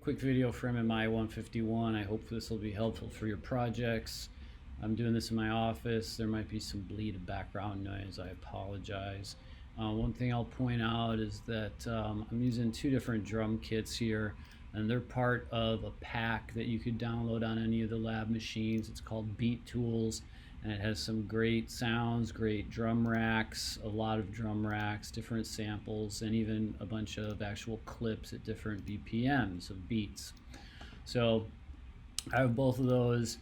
quick video for MMI 151. I hope this will be helpful for your projects. I'm doing this in my office. There might be some bleed background noise. I apologize. One thing I'll point out is that I'm using two different drum kits here, and they're part of a pack that you could download on any of the lab machines. It's called Beat Tools, and it has some great sounds, great drum racks, a lot of drum racks, different samples, and even a bunch of actual clips at different BPMs of beats. So I have both of those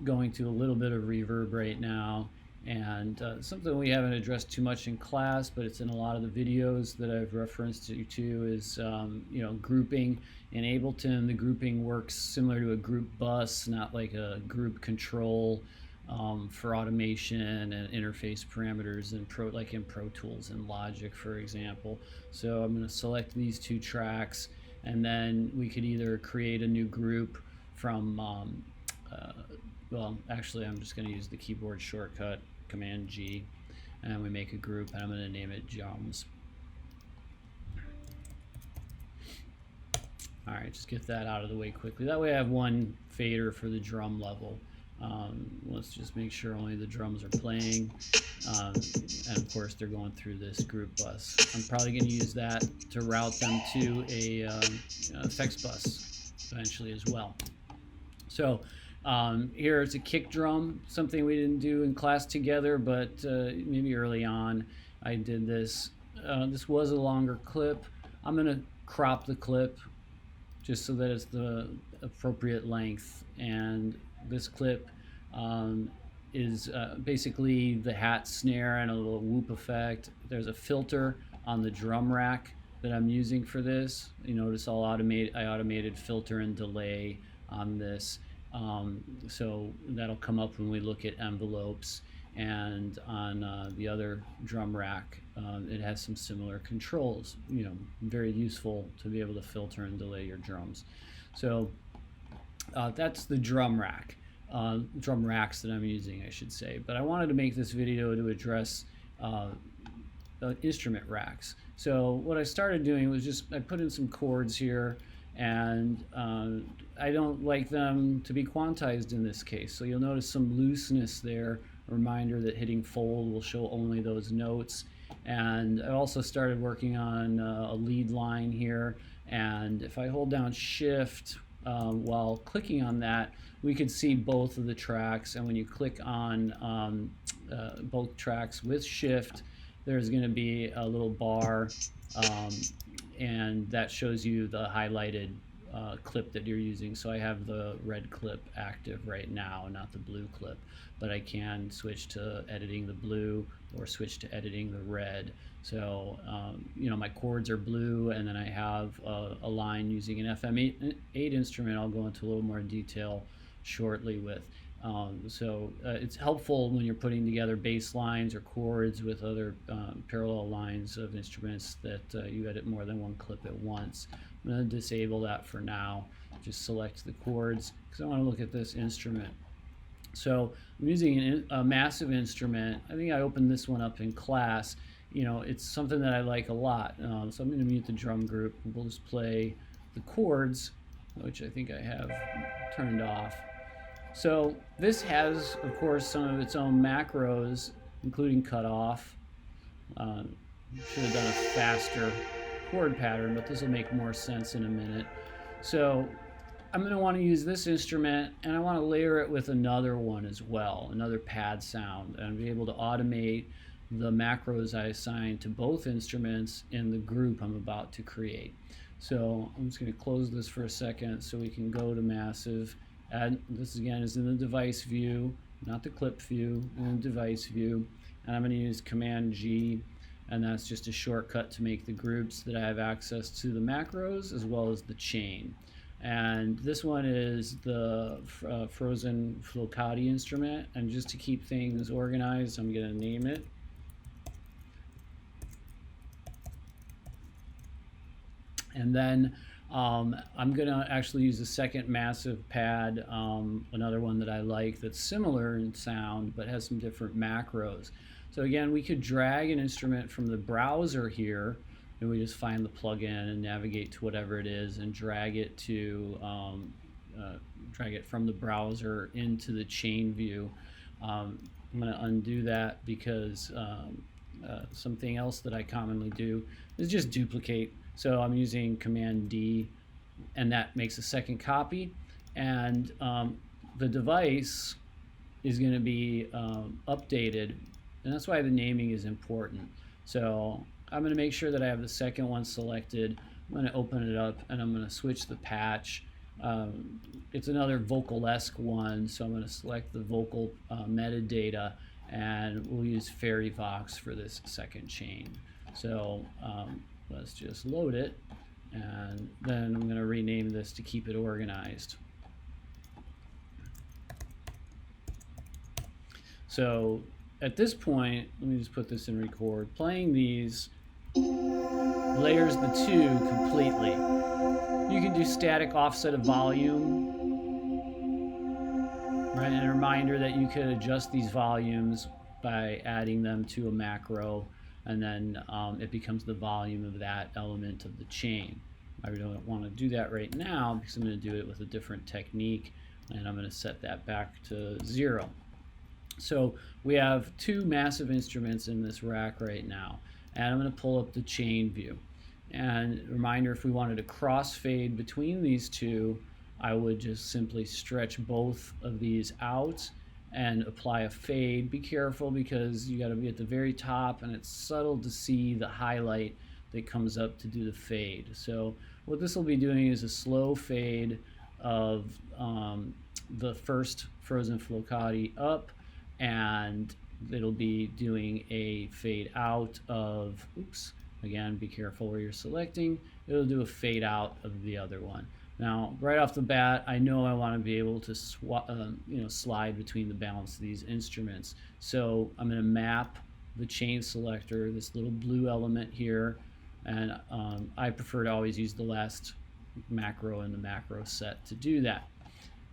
going to a little bit of reverb right now, and something we haven't addressed too much in class, but it's in a lot of the videos that I've referenced you to, is grouping. In Ableton, the grouping works similar to a group bus, not like a group control for automation and interface parameters like in Pro Tools and Logic, for example. So I'm going to select these two tracks, and then we could either create a new group from well, actually, I'm just going to use the keyboard shortcut, Command G, and we make a group, and I'm going to name it Drums. All right, just get that out of the way quickly. That way I have one fader for the drum level. Let's just make sure only the drums are playing, and of course they're going through this group bus. I'm probably going to use that to route them to a effects bus eventually as well. So here it's a kick drum, something we didn't do in class together, but maybe early on I did this. This was a longer clip. I'm going to crop the clip just so that it's the appropriate length, and this clip is basically the hat snare and a little whoop effect. There's a filter on the drum rack that I'm using for this. You notice I automated filter and delay on this. So that'll come up when we look at envelopes, and on the other drum rack it has some similar controls, very useful to be able to filter and delay your drums. So that's the drum rack, drum racks that I'm using, I should say. But I wanted to make this video to address instrument racks. So what I started doing was I put in some chords here, and I don't like them to be quantized in this case. So you'll notice some looseness there, a reminder that hitting fold will show only those notes. And I also started working on a lead line here, and if I hold down Shift while clicking on that, we could see both of the tracks. And when you click on both tracks with Shift, there's going to be a little bar, and that shows you the highlighted clip that you're using. So I have the red clip active right now, not the blue clip, but I can switch to editing the blue or switch to editing the red. So my chords are blue, and then I have a line using an FM8 instrument I'll go into a little more detail shortly with. So it's helpful when you're putting together bass lines or chords with other parallel lines of instruments that you edit more than one clip at once. I'm going to disable that for now. Just select the chords because I want to look at this instrument. So I'm using a massive instrument. I think I opened this one up in class. It's something that I like a lot. So I'm going to mute the drum group. We'll just play the chords, which I think I have turned off. So this has, of course, some of its own macros, including cutoff. Should have done a faster chord pattern, but this will make more sense in a minute. So I'm going to want to use this instrument, and I want to layer it with another one as well, another pad sound, and be able to automate the macros I assign to both instruments in the group I'm about to create. So I'm just going to close this for a second so we can go to Massive. And this again is in the device view, not the clip view, in the device view. And I'm going to use Command G, and that's just a shortcut to make the groups that I have access to the macros as well as the chain. And this one is the Frozen Flocati instrument, and just to keep things organized, I'm going to name it. And then I'm going to actually use a second massive pad, another one that I like that's similar in sound but has some different macros. So again, we could drag an instrument from the browser here and we just find the plugin and navigate to whatever it is and drag it from the browser into the chain view. I'm going to undo that because something else that I commonly do is just duplicate. So I'm using Command D, and that makes a second copy, and the device is going to be updated, and that's why the naming is important. So I'm going to make sure that I have the second one selected. I'm going to open it up, and I'm going to switch the patch. It's another Vocalesque one, so I'm going to select the vocal metadata, and we'll use FairyVox for this second chain. So let's just load it, and then I'm going to rename this to keep it organized. So at this point, let me just put this in record. Playing these layers the two completely. You can do static offset of volume, right? And a reminder that you could adjust these volumes by adding them to a macro, and then it becomes the volume of that element of the chain. I don't want to do that right now because I'm going to do it with a different technique, and I'm going to set that back to 0. So we have two massive instruments in this rack right now, and I'm going to pull up the chain view. And reminder, if we wanted to crossfade between these two, I would just simply stretch both of these out and apply a fade. Be careful because you got to be at the very top, and it's subtle to see the highlight that comes up to do the fade. So what this will be doing is a slow fade of the first Frozen Flocati up, and it'll be doing a fade out of, oops, again, be careful where you're selecting. It'll do a fade out of the other one. Now, right off the bat, I know I want to be able to slide between the balance of these instruments. So I'm going to map the chain selector, this little blue element here, and I prefer to always use the last macro in the macro set to do that.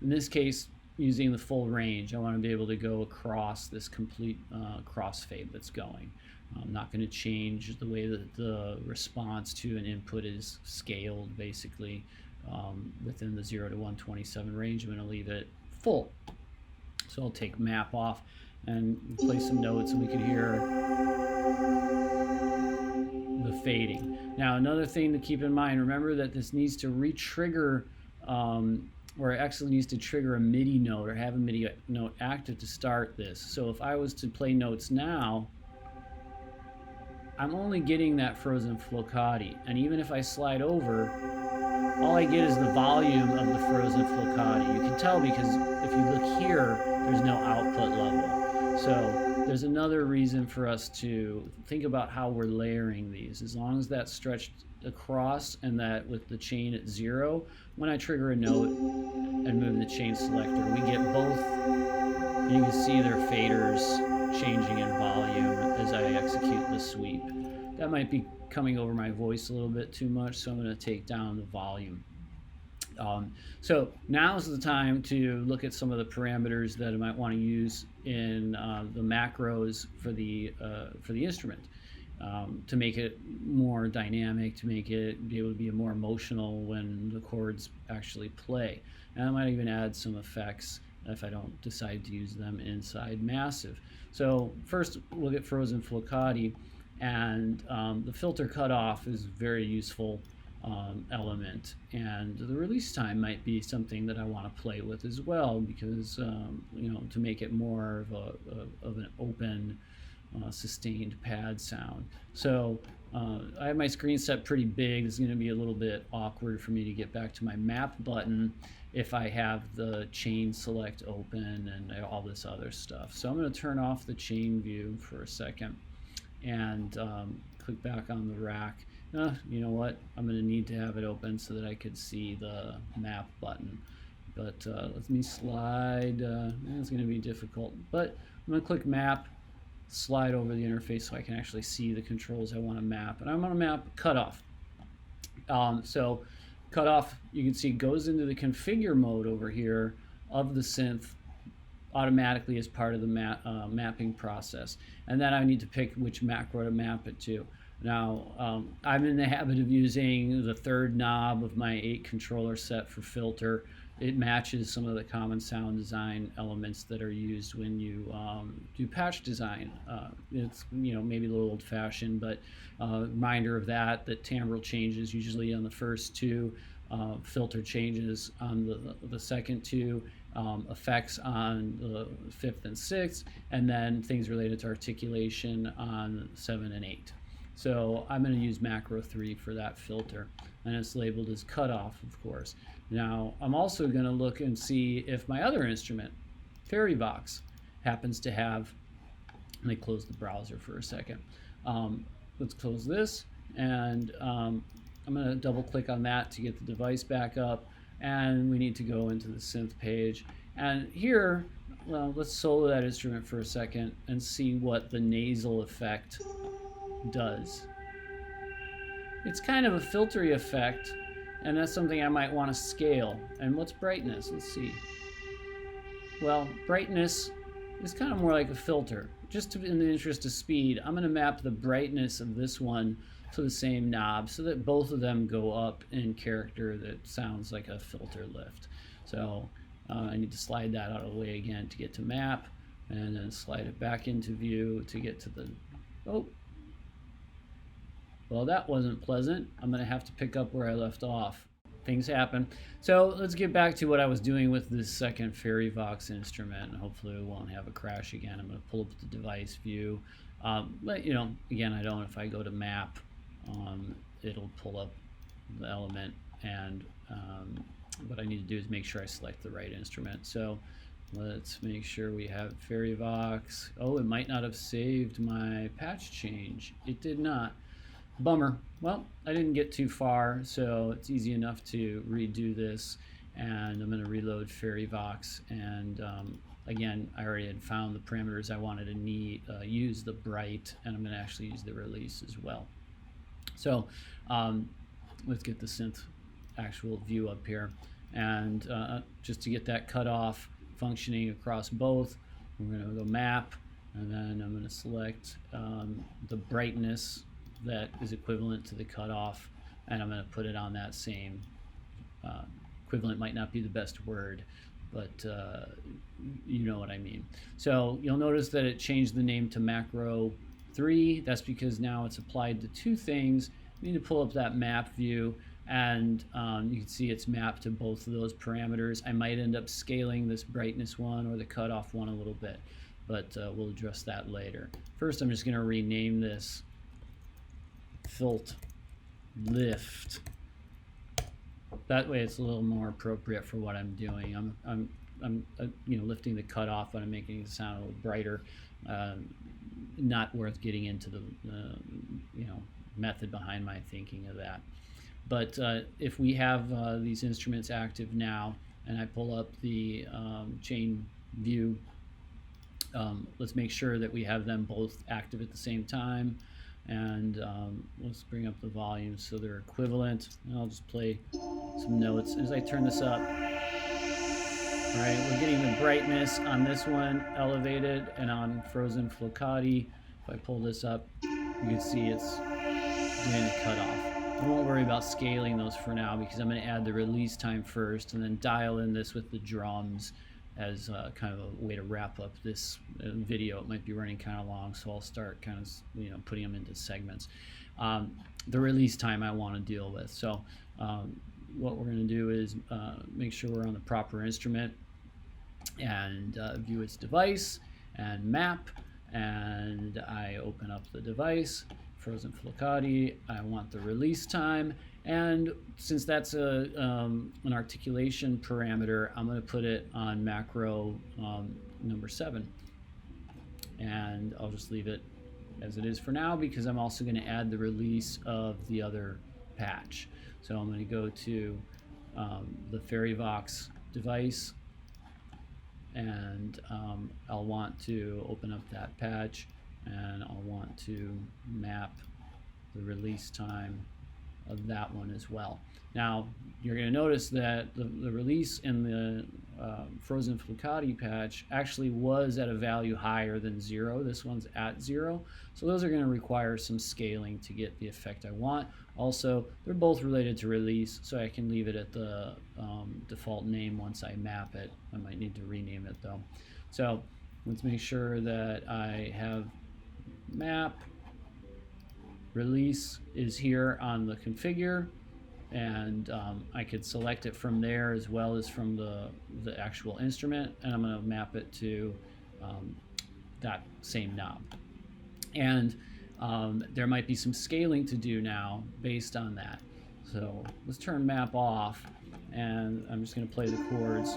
In this case, using the full range, I want to be able to go across this complete crossfade that's going. I'm not going to change the way that the response to an input is scaled, basically, within the 0 to 127 range. I'm going to leave it full. So I'll take map off and play some notes, and we can hear the fading. Now, another thing to keep in mind, remember that this needs to re-trigger, or it actually needs to trigger a MIDI note or have a MIDI note active to start this. So if I was to play notes now, I'm only getting that Frozen Flocati, and even if I slide over, all I get is the volume of the Frozen Flocati. You can tell because if you look here, there's no output level. So there's another reason for us to think about how we're layering these. As long as that's stretched across and that with the chain at 0, when I trigger a note and move the chain selector, we get both. You can see their faders changing in volume as I execute the sweep. That might be coming over my voice a little bit too much, so I'm going to take down the volume. So now's the time to look at some of the parameters that I might want to use in the macros for the instrument, to make it more dynamic, to make it be able to be more emotional when the chords actually play. And I might even add some effects if I don't decide to use them inside Massive. So first we'll get Frozen Flocati, and the filter cutoff is a very useful element, and the release time might be something that I want to play with as well, because to make it more of an open sustained pad sound. So I have my screen set pretty big. It's going to be a little bit awkward for me to get back to my map button if I have the chain select open and all this other stuff. So I'm going to turn off the chain view for a second and click back on the rack. You know what? I'm going to need to have it open so that I could see the map button. But let me slide. It's going to be difficult. But I'm going to click map, slide over the interface so I can actually see the controls I want to map. And I'm going to map cutoff. So cutoff, you can see, goes into the configure mode over here of the synth automatically as part of the mapping process. And then I need to pick which macro to map it to. Now, I'm in the habit of using the third knob of my 8 controller set for filter. It matches some of the common sound design elements that are used when you do patch design. It's maybe a little old-fashioned, but reminder of that timbral changes usually on the first two, filter changes on the second two, effects on the fifth and sixth, and then things related to articulation on 7 and 8. So I'm going to use macro 3 for that filter, and it's labeled as cutoff, of course. Now I'm also going to look and see if my other instrument, FairyVox, happens to have. Let me close the browser for a second. Let's close this, and I'm going to double click on that to get the device back up, and we need to go into the synth page. And here, well, let's solo that instrument for a second and see what the nasal effect does. It's kind of a filtery effect, and that's something I might want to scale. And what's brightness? Let's see. Well, brightness is kind of more like a filter. Just in the interest of speed, I'm going to map the brightness of this one to the same knob so that both of them go up in character that sounds like a filter lift. So I need to slide that out of the way again to get to map, and then slide it back into view to get to the, oh, well, that wasn't pleasant. I'm going to have to pick up where I left off. Things happen. So let's get back to what I was doing with this second FairyVox instrument, and hopefully we won't have a crash again. I'm going to pull up the device view. But again, I don't. If I go to map, it'll pull up the element, and what I need to do is make sure I select the right instrument. So let's make sure we have FairyVox. Oh, it might not have saved my patch change. It did not. Bummer. Well, I didn't get too far, so it's easy enough to redo this, and I'm going to reload FairyVox, and again, I already had found the parameters I wanted to use the bright, and I'm going to actually use the release as well. So let's get the synth actual view up here, and just to get that cutoff functioning across both, we're going to go map, and then I'm going to select the brightness that is equivalent to the cutoff, and I'm going to put it on that same equivalent might not be the best word, but you know what I mean. So you'll notice that it changed the name to macro 3. That's because now it's applied to two things. You need to pull up that map view, and you can see it's mapped to both of those parameters. I might end up scaling this brightness one or the cutoff one a little bit, but we'll address that later. First, I'm just going to rename this Filt Lift. That way it's a little more appropriate for what I'm doing. I'm lifting the cutoff, but I'm making it sound a little brighter. Not worth getting into the method behind my thinking of that. But if we have these instruments active now, and I pull up the chain view, let's make sure that we have them both active at the same time. And let's bring up the volume so they're equivalent. And I'll just play some notes as I turn this up. All right, we're getting the brightness on this one elevated, and on Frozen Flocati, if I pull this up, you can see it's doing the cutoff. I won't worry about scaling those for now because I'm going to add the release time first and then dial in this with the drums as kind of a way to wrap up this video. It might be running kind of long, so I'll start kind of putting them into segments. The release time I want to deal with. So what we're going to do is make sure we're on the proper instrument, and view its device and map, and I open up the device, Frozen Flocati. I want the release time, and since that's an articulation parameter, I'm going to put it on macro number 7, and I'll just leave it as it is for now because I'm also going to add the release of the other patch. So I'm going to go to the FairyVox device, and I'll want to open up that patch, and I'll want to map the release time of that one as well. Now you're going to notice that the release in the frozen flucati patch actually was at a value higher than 0. This one's at 0. So those are going to require some scaling to get the effect I want. Also, they're both related to release, so I can leave it at the default name once I map it. I might need to rename it though. So let's make sure that I have map. Release is here on the configure, and I could select it from there as well as from the actual instrument, and I'm going to map it to that same knob. And there might be some scaling to do now based on that. So let's turn map off, and I'm just going to play the chords.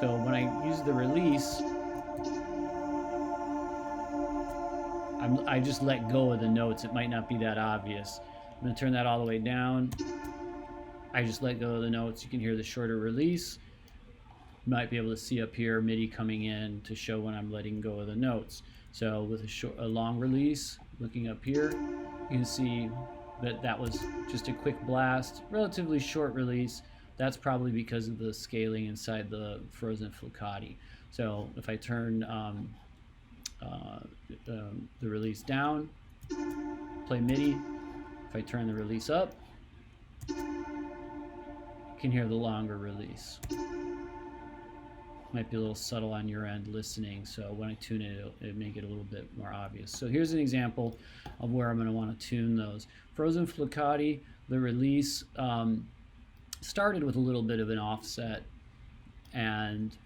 So when I use the release, I just let go of the notes. It might not be that obvious. I'm going to turn that all the way down. I just let go of the notes. You can hear the shorter release. You might be able to see up here MIDI coming in to show when I'm letting go of the notes. So with a long release, looking up here, you can see that that was just a quick blast, relatively short release. That's probably because of the scaling inside the frozen flucati. So if I turn the release down, play MIDI. If I turn the release up, you can hear the longer release. Might be a little subtle on your end listening, so when I tune it, it'll make it a little bit more obvious. So here's an example of where I'm going to want to tune those. Frozen flucati, the release started with a little bit of an offset, and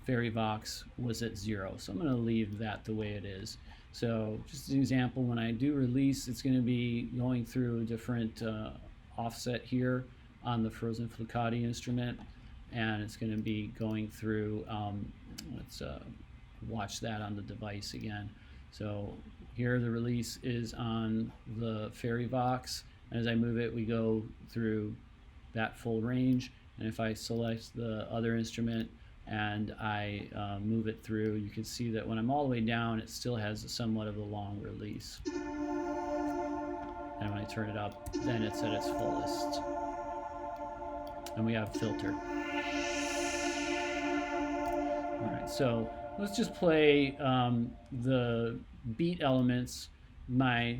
Fairy Vox was at 0. So I'm going to leave that the way it is. So just an example, when I do release, it's going to be going through a different offset here on the frozen flucati instrument, and it's going to be going through, let's watch that on the device again. So here the release is on the Fairy Vox, and as I move it, we go through that full range. And if I select the other instrument and I move it through, you can see that when I'm all the way down, it still has somewhat of a long release. And when I turn it up, then it's at its fullest. And we have filter. All right, so let's just play the beat elements. My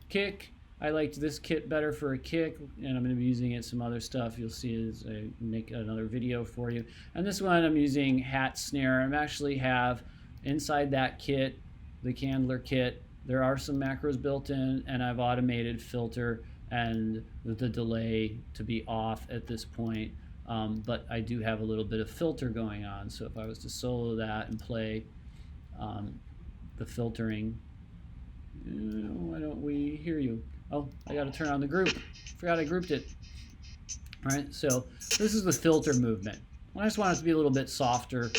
kick, I liked this kit better for a kick, and I'm going to be using it some other stuff. You'll see as I make another video for you. And this one I'm using hat snare. I actually have inside that kit, the Candler kit, there are some macros built in, and I've automated filter and the delay to be off at this point. But I do have a little bit of filter going on. So if I was to solo that and play the filtering, why don't we hear you? Oh, I got to turn on the group. Forgot I grouped it. All right, so this is the filter movement. I just want it to be a little bit softer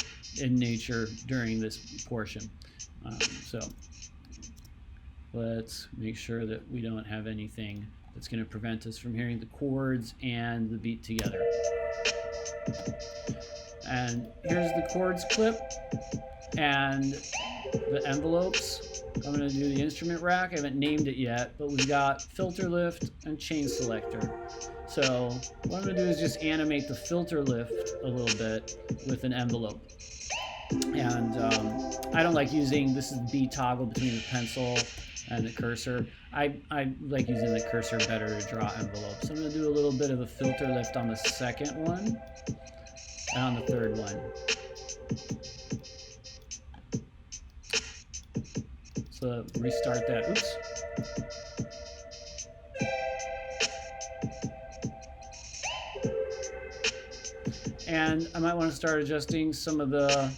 in nature during this portion. So let's make sure that we don't have anything that's going to prevent us from hearing the chords and the beat together. And here's the chords clip and the envelopes. I'm going to do the instrument rack. I haven't named it yet, but we've got filter lift and chain selector. So what I'm going to do is just animate the filter lift a little bit with an envelope. And I don't like using, this is B toggle between the pencil and the cursor. I like using the cursor better to draw envelopes. So I'm going to do a little bit of a filter lift on the second one and on the third one. So restart that. Oops. And I might want to start adjusting some of the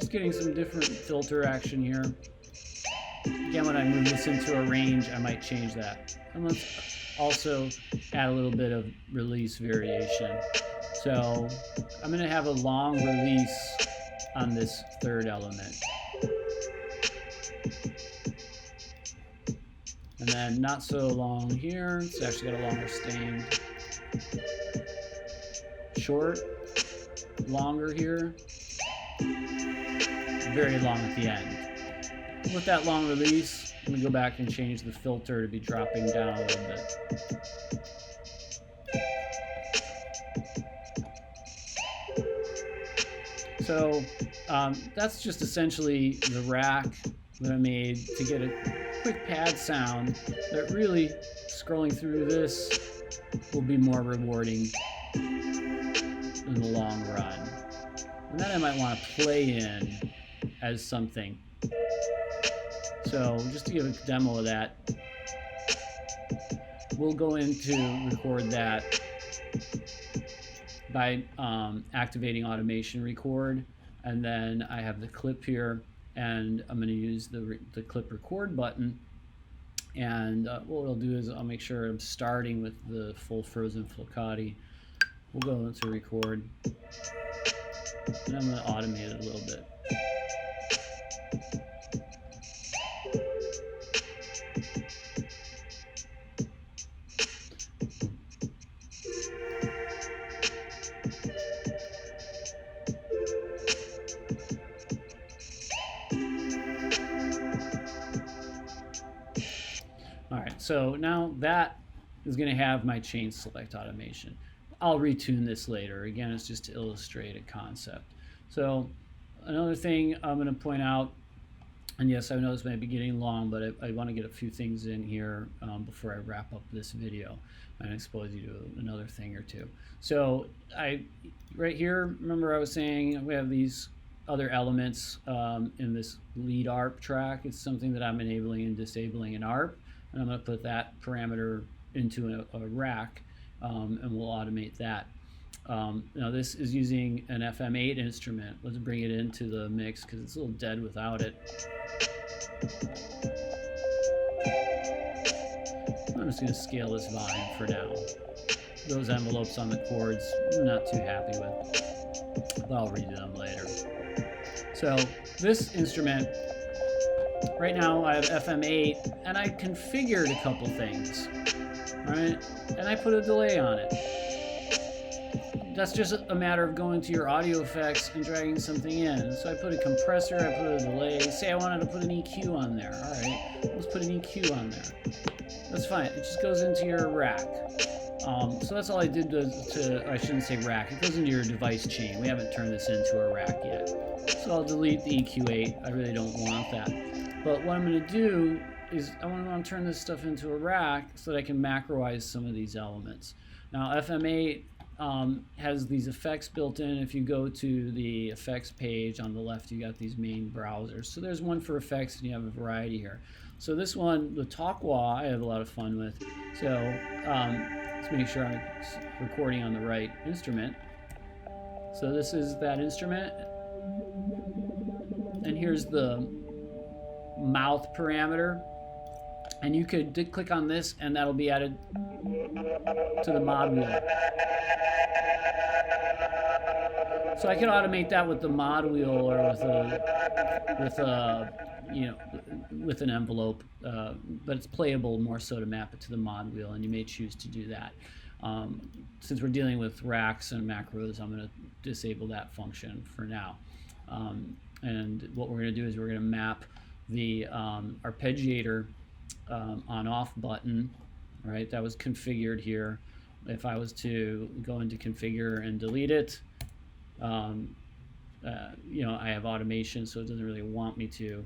getting some different filter action here. Again, when I move this into a range, I might change that. And let's also add a little bit of release variation. So I'm going to have a long release on this third element. And then not so long here. It's actually got a longer stain. Short, longer here. Very long at the end. With that long release, I'm going to go back and change the filter to be dropping down a little bit. So that's just essentially the rack that I made to get a quick pad sound that really, scrolling through this, will be more rewarding in the long run. And then I might want to play in as something. So just to give a demo of that, we'll go into record that by activating automation record, and then I have the clip here, and I'm going to use the clip record button, and what I'll do is I'll make sure I'm starting with the full frozen fliccati. We'll go into record, and I'm going to automate it a little bit. Alright, so now that is going to have my chain select automation. I'll retune this later. Again, it's just to illustrate a concept. So another thing I'm going to point out, and yes, I know this might be getting long, but I want to get a few things in here before I wrap up this video and expose you to another thing or two. So right here, remember I was saying we have these other elements in this lead ARP track. It's something that I'm enabling and disabling in ARP, and I'm going to put that parameter into a rack, and we'll automate that. Now this is using an FM8 instrument. Let's bring it into the mix because it's a little dead without it. I'm just going to scale this volume for now. Those envelopes on the chords, I'm not too happy with, but I'll redo them later. So this instrument, right now I have FM8, and I configured a couple things, right? And I put a delay on it. That's just a matter of going to your audio effects and dragging something in. So I put a compressor, I put a delay. Say I wanted to put an EQ on there. All right, let's put an EQ on there. That's fine. It just goes into your rack. So that's all I did I shouldn't say rack. It goes into your device chain. We haven't turned this into a rack yet. So I'll delete the EQ8. I really don't want that. But what I'm going to do is I want to turn this stuff into a rack so that I can macroize some of these elements. Now FM8 has these effects built in. If you go to the effects page on the left, you got these main browsers. So there's one for effects, and you have a variety here. So this one, the talk wah, I have a lot of fun with. So let's make sure I'm recording on the right instrument. So this is that instrument, and here's the mouth parameter. And you could click on this, and that'll be added to the mod wheel. So I can automate that with the mod wheel or with an envelope, but it's playable more so to map it to the mod wheel, and you may choose to do that. Since we're dealing with racks and macros, I'm going to disable that function for now. And what we're going to do is we're going to map the arpeggiator on-off button, right? That was configured here. If I was to go into configure and delete it, I have automation, so it doesn't really want me to.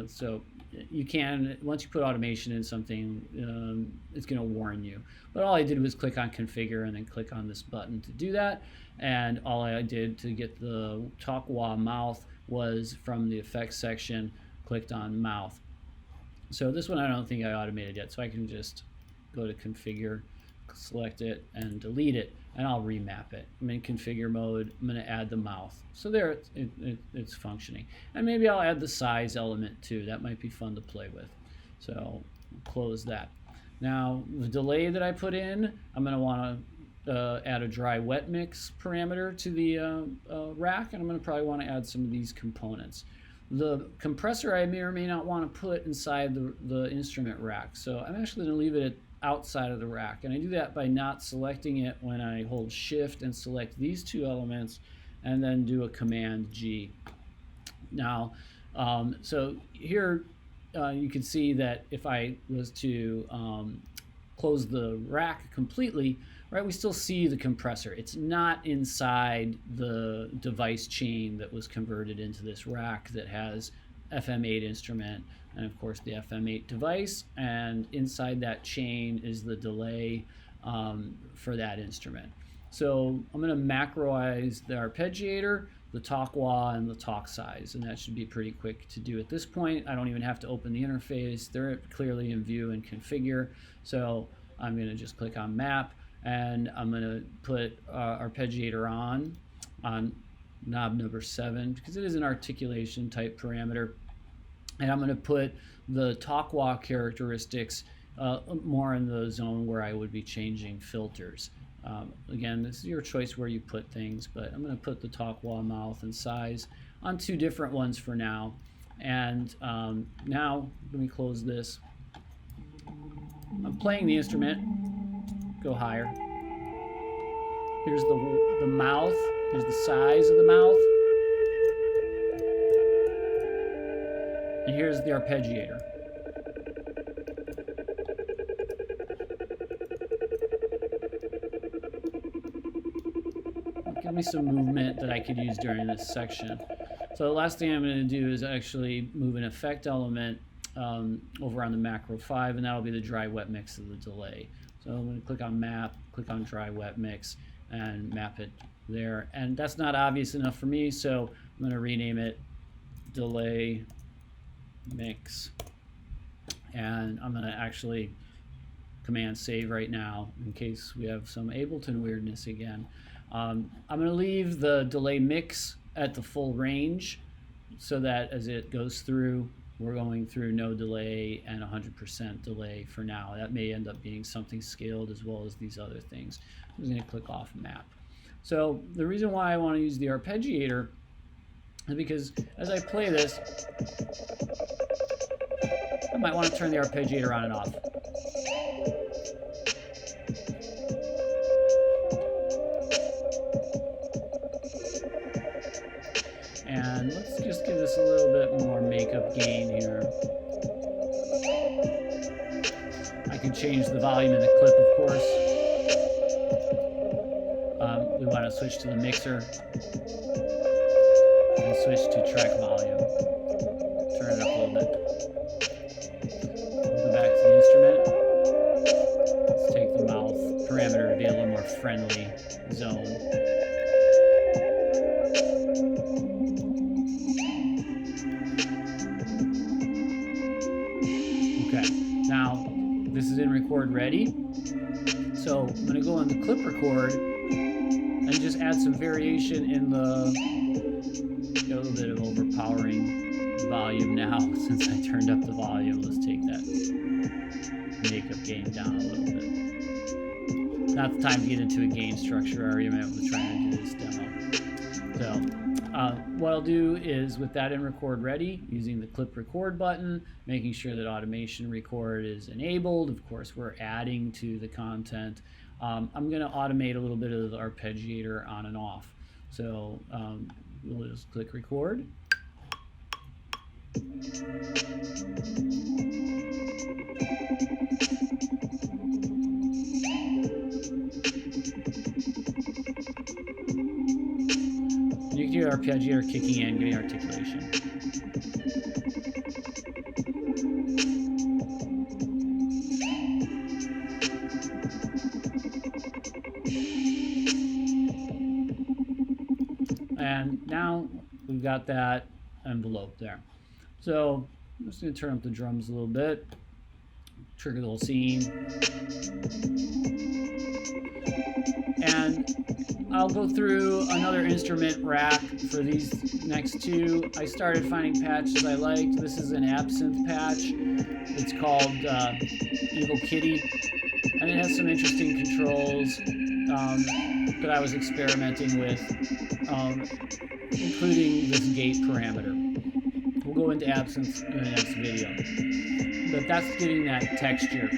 So you can, once you put automation in something, it's going to warn you. But all I did was click on configure and then click on this button to do that. And all I did to get the talk wah mouth was from the effects section, clicked on mouth. So this one I don't think I automated yet, so I can just go to configure, select it, and delete it, and I'll remap it. I'm in configure mode. I'm going to add the mouth. So there it's functioning. And maybe I'll add the size element too. That might be fun to play with. So close that. Now the delay that I put in, I'm going to want to add a dry wet mix parameter to the rack, and I'm going to probably want to add some of these components. The compressor I may or may not want to put inside the instrument rack, so I'm actually going to leave it outside of the rack, and I do that by not selecting it when I hold shift and select these two elements and then do a command G. Now so here you can see that if I was to close the rack completely, right, we still see the compressor. It's not inside the device chain that was converted into this rack that has FM8 instrument and of course the FM8 device, and inside that chain is the delay for that instrument. So I'm going to macroize the arpeggiator, the talk wah, and the talk size, and that should be pretty quick to do at this point. I don't even have to open the interface. They're clearly in view and configure. So I'm going to just click on map, and I'm going to put arpeggiator on knob number 7 because it is an articulation type parameter, and I'm going to put the talk wah characteristics more in the zone where I would be changing filters. Again, this is your choice where you put things, but I'm going to put the talk wah mouth and size on 2 different ones for now. And now let me close this. I'm playing the instrument. Go higher. Here's the mouth. Here's the size of the mouth. And here's the arpeggiator. Give me some movement that I could use during this section. So the last thing I'm going to do is actually move an effect element over on the macro 5, and that'll be the dry wet mix of the delay. So I'm going to click on map, click on dry wet mix, and map it there. And that's not obvious enough for me, so I'm going to rename it delay mix. And I'm going to actually command save right now in case we have some Ableton weirdness again. I'm going to leave the delay mix at the full range so that as it goes through, we're going through no delay and 100% delay for now. That may end up being something scaled as well as these other things. I'm just going to click off map. So the reason why I want to use the arpeggiator is because as I play this, I might want to turn the arpeggiator on and off. And let's just give this a little bit more makeup gain here. I can change the volume in the clip, of course. We want to switch to the mixer and switch to track volume. Turn it up a little bit. We'll go back to the instrument. Let's take the mouth parameter to be a little more friendly zone. Now, this is in record ready. So I'm going to go on the clip record and just add some variation in the, a little bit of overpowering volume now since I turned up the volume. Let's take that makeup gain down a little bit. Not the time to get into a gain structure argument. We're trying to do this demo. So what I'll do is with that in record ready, using the clip record button, making sure that automation record is enabled. Of course, we're adding to the content. I'm going to automate a little bit of the arpeggiator on and off. So we'll just click record. You can hear arpeggiator kicking in, getting articulation. And now we've got that envelope there. So I'm just going to turn up the drums a little bit, trigger the whole scene. And I'll go through another instrument rack for these next 2. I started finding patches I liked. This is an absinthe patch. It's called Evil Kitty, and it has some interesting controls that I was experimenting with, including this gate parameter. We'll go into absinthe in the next video, but that's getting that texture.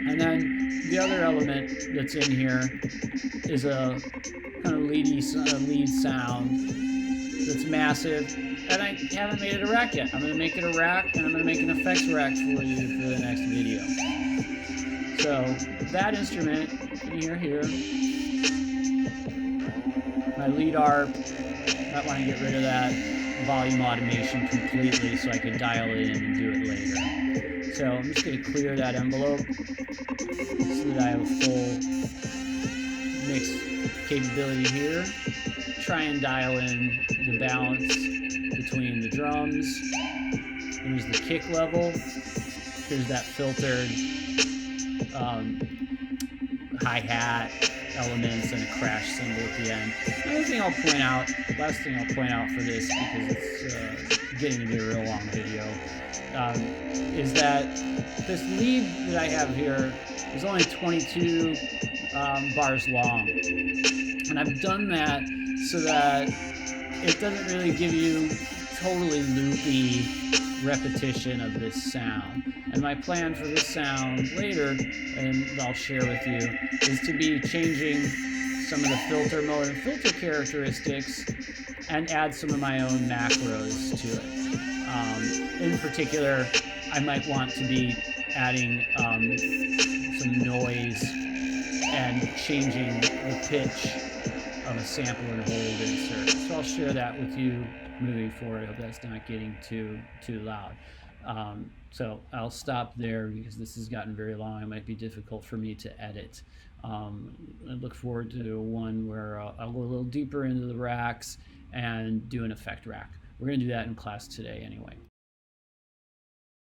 And then the other element that's in here is a kind of lead sound that's massive, and I haven't made it a rack yet. I'm going to make it a rack, and I'm going to make an effects rack for you for the next video. So that instrument, you can hear here, my lead arp, might want to get rid of that volume automation completely so I could dial it in and do it later. So I'm just going to clear that envelope so that I have a full mix capability here. Try and dial in the balance between the drums. Here's the kick level. Here's that filtered hi-hat elements and a crash cymbal at the end. Another thing I'll point out, last thing I'll point out for this, because it's getting to be a real long video, is that this lead that I have here is only 22 bars long. And I've done that so that it doesn't really give you totally loopy repetition of this sound. And my plan for this sound later, and I'll share with you, is to be changing some of the filter mode and filter characteristics and add some of my own macros to it. In particular, I might want to be adding some noise and changing the pitch of a sample and hold insert. So I'll share that with you moving forward. I hope that's not getting too loud. So I'll stop there because this has gotten very long. It might be difficult for me to edit. I look forward to one where I'll go a little deeper into the racks and do an effect rack. We're going to do that in class today anyway.